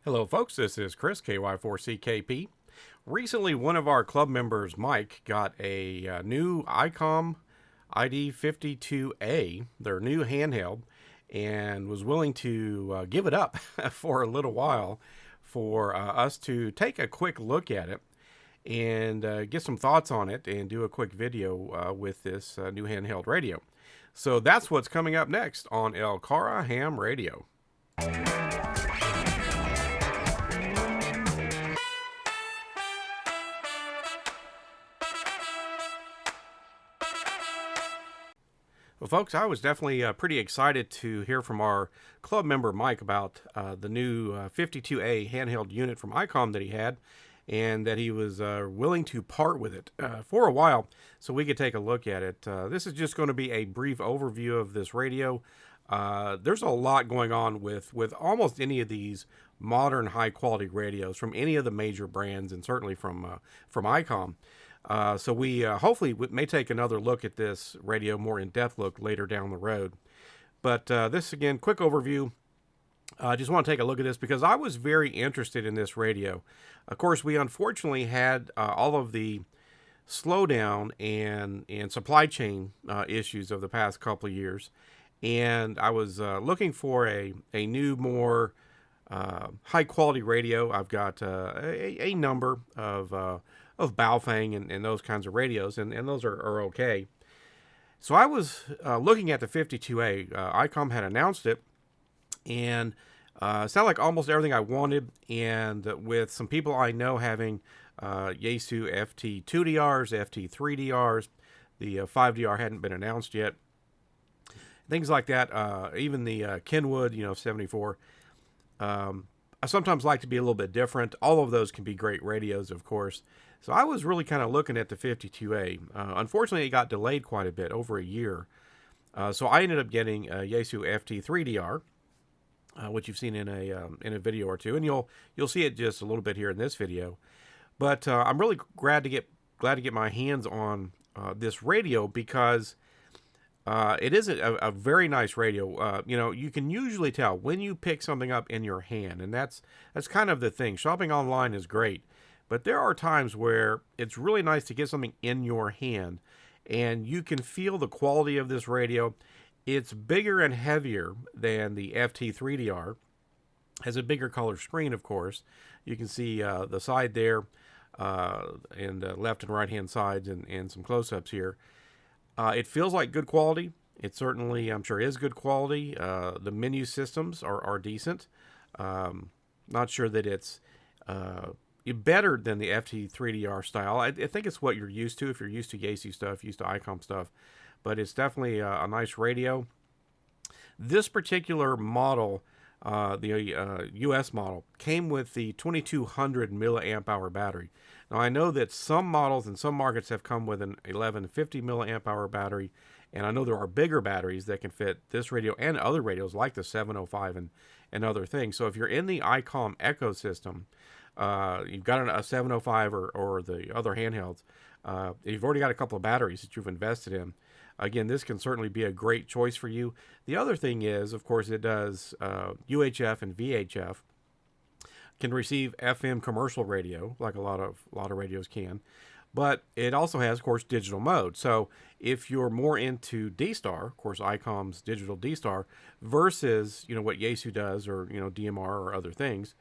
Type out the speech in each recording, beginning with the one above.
Hello, folks. This is Chris, KY4CKP. Recently, one of our club members, Mike, got a new ICOM ID-52A, their new handheld, and was willing to give it up for a little while for us to take a quick look at it and get some thoughts on it and do a quick video with this new handheld radio. So that's what's coming up next on LCARA Ham Radio. Well, folks, I was definitely pretty excited to hear from our club member Mike about the new 52A handheld unit from ICOM that he had, and that he was willing to part with it for a while so we could take a look at it. This is just going to be a brief overview of this radio. There's a lot going on with almost any of these modern high-quality radios from any of the major brands, and certainly from ICOM. So we hopefully may take another look at this radio, more in-depth look later down the road. But this, again, quick overview. I just want to take a look at this because I was very interested in this radio. Of course, we unfortunately had all of the slowdown and supply chain issues of the past couple of years. And I was looking for a new, more high-quality radio. I've got a number of Baofeng and those kinds of radios, and those are okay. So I was looking at the 52A. ICOM had announced it, and it sounded like almost everything I wanted, and with some people I know having Yaesu FT2DRs, FT3DRs, the 5DR hadn't been announced yet, things like that, even the Kenwood, 74. I sometimes like to be a little bit different. All of those can be great radios, of course. So I was really kind of looking at the 52A. Unfortunately, it got delayed quite a bit, over a year. So I ended up getting a Yaesu FT3DR, which you've seen in a video or two, and you'll see it just a little bit here in this video. But I'm really glad to get my hands on this radio because it is a very nice radio. You can usually tell when you pick something up in your hand, and that's kind of the thing. Shopping online is great, but there are times where it's really nice to get something in your hand, and you can feel the quality of this radio. It's bigger and heavier than the FT3DR. Has a bigger color screen, of course. You can see the side there, and left and right hand sides, and some close-ups here. It feels like good quality. It certainly, I'm sure, is good quality. The menu systems are decent. Not sure that it's better than the FT3DR style. I think it's what you're used to if you're used to Yaesu stuff, used to ICOM stuff. But it's definitely a nice radio. This particular model, the US model, came with the 2200 milliamp hour battery. Now, I know that some models in some markets have come with an 1150 milliamp hour battery, and I know there are bigger batteries that can fit this radio and other radios like the 705 and other things. So if you're in the ICOM ecosystem, you've got a 705 or the other handhelds, you've already got a couple of batteries that you've invested in. Again, this can certainly be a great choice for you. The other thing is, of course, it does UHF and VHF. Can receive FM commercial radio, like a lot of radios can, but it also has, of course, digital mode. So if you're more into DStar, of course, ICOM's digital DStar, versus what Yaesu does, or DMR or other things,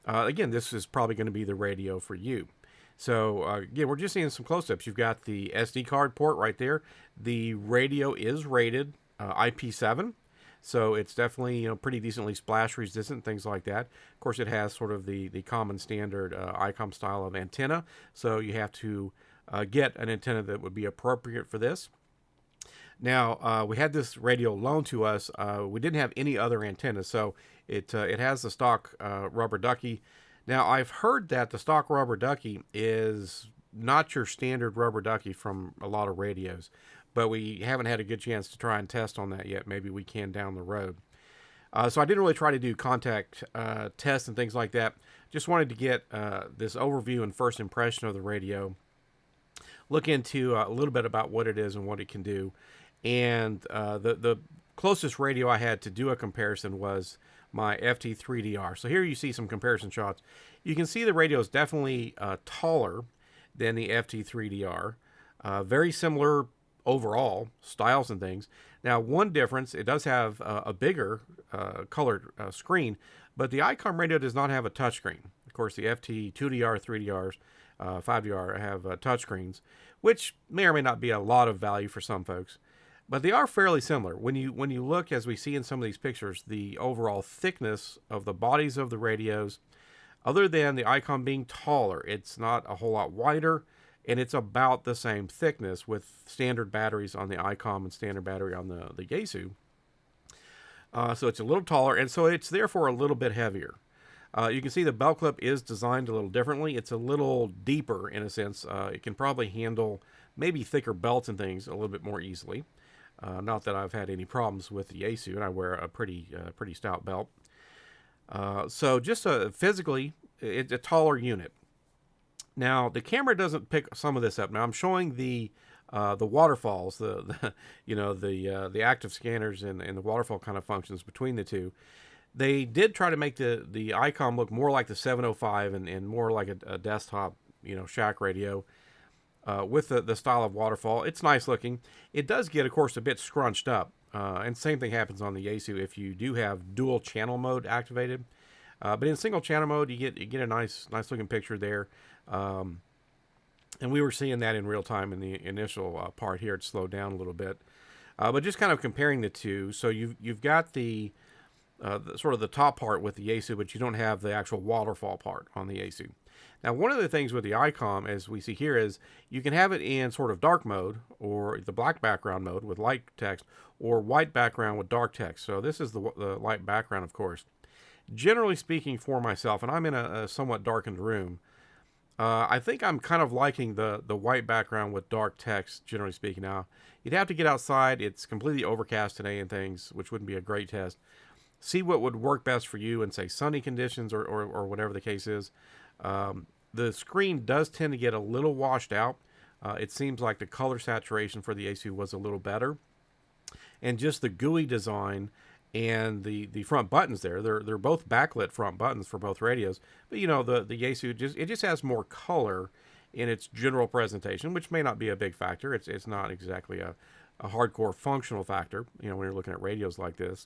again, this is probably going to be the radio for you. So we're just seeing some close-ups. You've got the SD card port right there. The radio is rated IP7. So it's definitely, pretty decently splash resistant, things like that. Of course, it has sort of the common standard ICOM style of antenna. So you have to get an antenna that would be appropriate for this. Now, we had this radio loaned to us. We didn't have any other antennas, so it has the stock rubber ducky. Now, I've heard that the stock rubber ducky is not your standard rubber ducky from a lot of radios, but we haven't had a good chance to try and test on that yet. Maybe we can down the road. So I didn't really try to do contact tests and things like that. Just wanted to get this overview and first impression of the radio, look into a little bit about what it is and what it can do. And the closest radio I had to do a comparison was my FT3DR. So here you see some comparison shots. You can see the radio is definitely taller than the FT3DR. Very similar overall styles and things. Now, one difference, it does have a bigger colored screen, but the ICOM radio does not have a touchscreen. Of course, the FT2DR, 3DRs, 5DR have touchscreens, which may or may not be a lot of value for some folks, but they are fairly similar. When you look, as we see in some of these pictures, the overall thickness of the bodies of the radios, other than the ICOM being taller, it's not a whole lot wider, and it's about the same thickness with standard batteries on the ICOM and standard battery on the Yaesu. So it's a little taller, and so it's therefore a little bit heavier. You can see the belt clip is designed a little differently. It's a little deeper in a sense. It can probably handle maybe thicker belts and things a little bit more easily. Not that I've had any problems with the Yaesu, and I wear a pretty stout belt. So just physically, it's a taller unit. Now the camera doesn't pick some of this up. Now I'm showing the waterfalls, the active scanners and the waterfall kind of functions between the two. They did try to make the ICOM look more like the 705 and more like a desktop, shack radio with the style of waterfall. It's nice looking. It does get, of course, a bit scrunched up. And same thing happens on the Yaesu if you do have dual channel mode activated. But in single channel mode, you get a nice looking picture there. And we were seeing that in real time in the initial part here. It slowed down a little bit. But just kind of comparing the two. So you've got the sort of the top part with the Yaesu, but you don't have the actual waterfall part on the Yaesu. Now, one of the things with the ICOM, as we see here, is you can have it in sort of dark mode, or the black background mode with light text, or white background with dark text. So this is the light background, of course. Generally speaking, for myself, and I'm in a somewhat darkened room, I think I'm kind of liking the white background with dark text, generally speaking. Now, you'd have to get outside. It's completely overcast today and things, which wouldn't be a great test. See what would work best for you in, say, sunny conditions or whatever the case is. The screen does tend to get a little washed out. It seems like the color saturation for the Yaesu was a little better. And just the GUI design and the front buttons there, they're both backlit front buttons for both radios. But, the Yaesu, just has more color in its general presentation, which may not be a big factor. It's not exactly a hardcore functional factor, when you're looking at radios like this.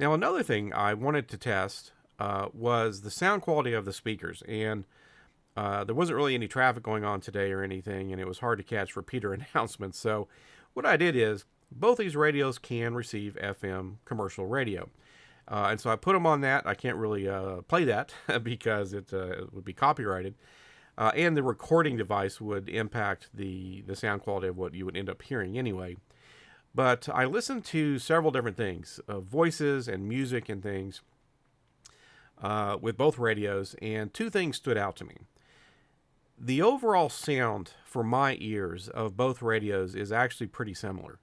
Now, another thing I wanted to test was the sound quality of the speakers. And there wasn't really any traffic going on today or anything, and it was hard to catch repeater announcements. So what I did is, both these radios can receive FM commercial radio. And so I put them on that. I can't really play that because it would be copyrighted. And the recording device would impact the sound quality of what you would end up hearing anyway. But I listened to several different things, voices and music and things with both radios, and two things stood out to me. The overall sound for my ears of both radios is actually pretty similar.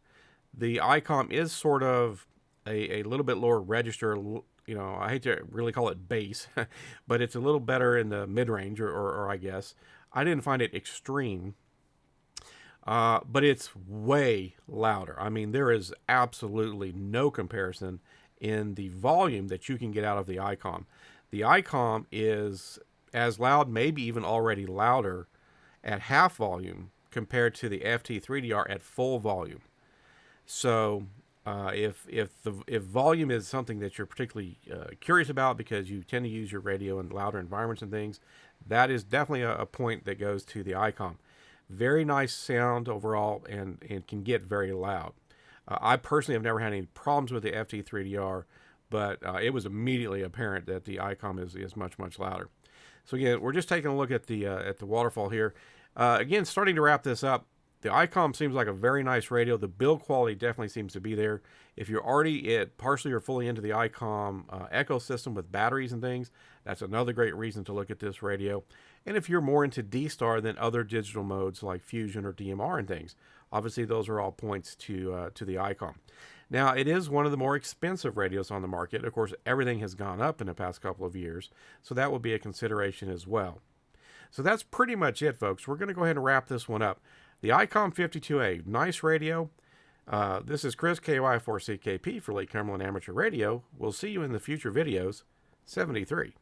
The ICOM is sort of a little bit lower register. I hate to really call it bass, but it's a little better in the mid-range, or I guess. I didn't find it extreme. But it's way louder. I mean, there is absolutely no comparison in the volume that you can get out of the ICOM. The ICOM is as loud, maybe even already louder at half volume compared to the FT3DR at full volume. So if volume is something that you're particularly curious about because you tend to use your radio in louder environments and things, that is definitely a point that goes to the ICOM. Very nice sound overall and can get very loud. I personally have never had any problems with the FT3DR, but it was immediately apparent that the ICOM is much, much louder. So again, we're just taking a look at the waterfall here. Again, starting to wrap this up, the ICOM seems like a very nice radio. The build quality definitely seems to be there. If you're already partially or fully into the ICOM ecosystem with batteries and things, that's another great reason to look at this radio. And if you're more into DStar than other digital modes like Fusion or DMR and things, obviously those are all points to the ICOM. Now, it is one of the more expensive radios on the market. Of course, everything has gone up in the past couple of years, so that will be a consideration as well. So that's pretty much it, folks. We're going to go ahead and wrap this one up. The ICOM 52A, nice radio. This is Chris, KY4CKP for Lake Cumberland Amateur Radio. We'll see you in the future videos. 73.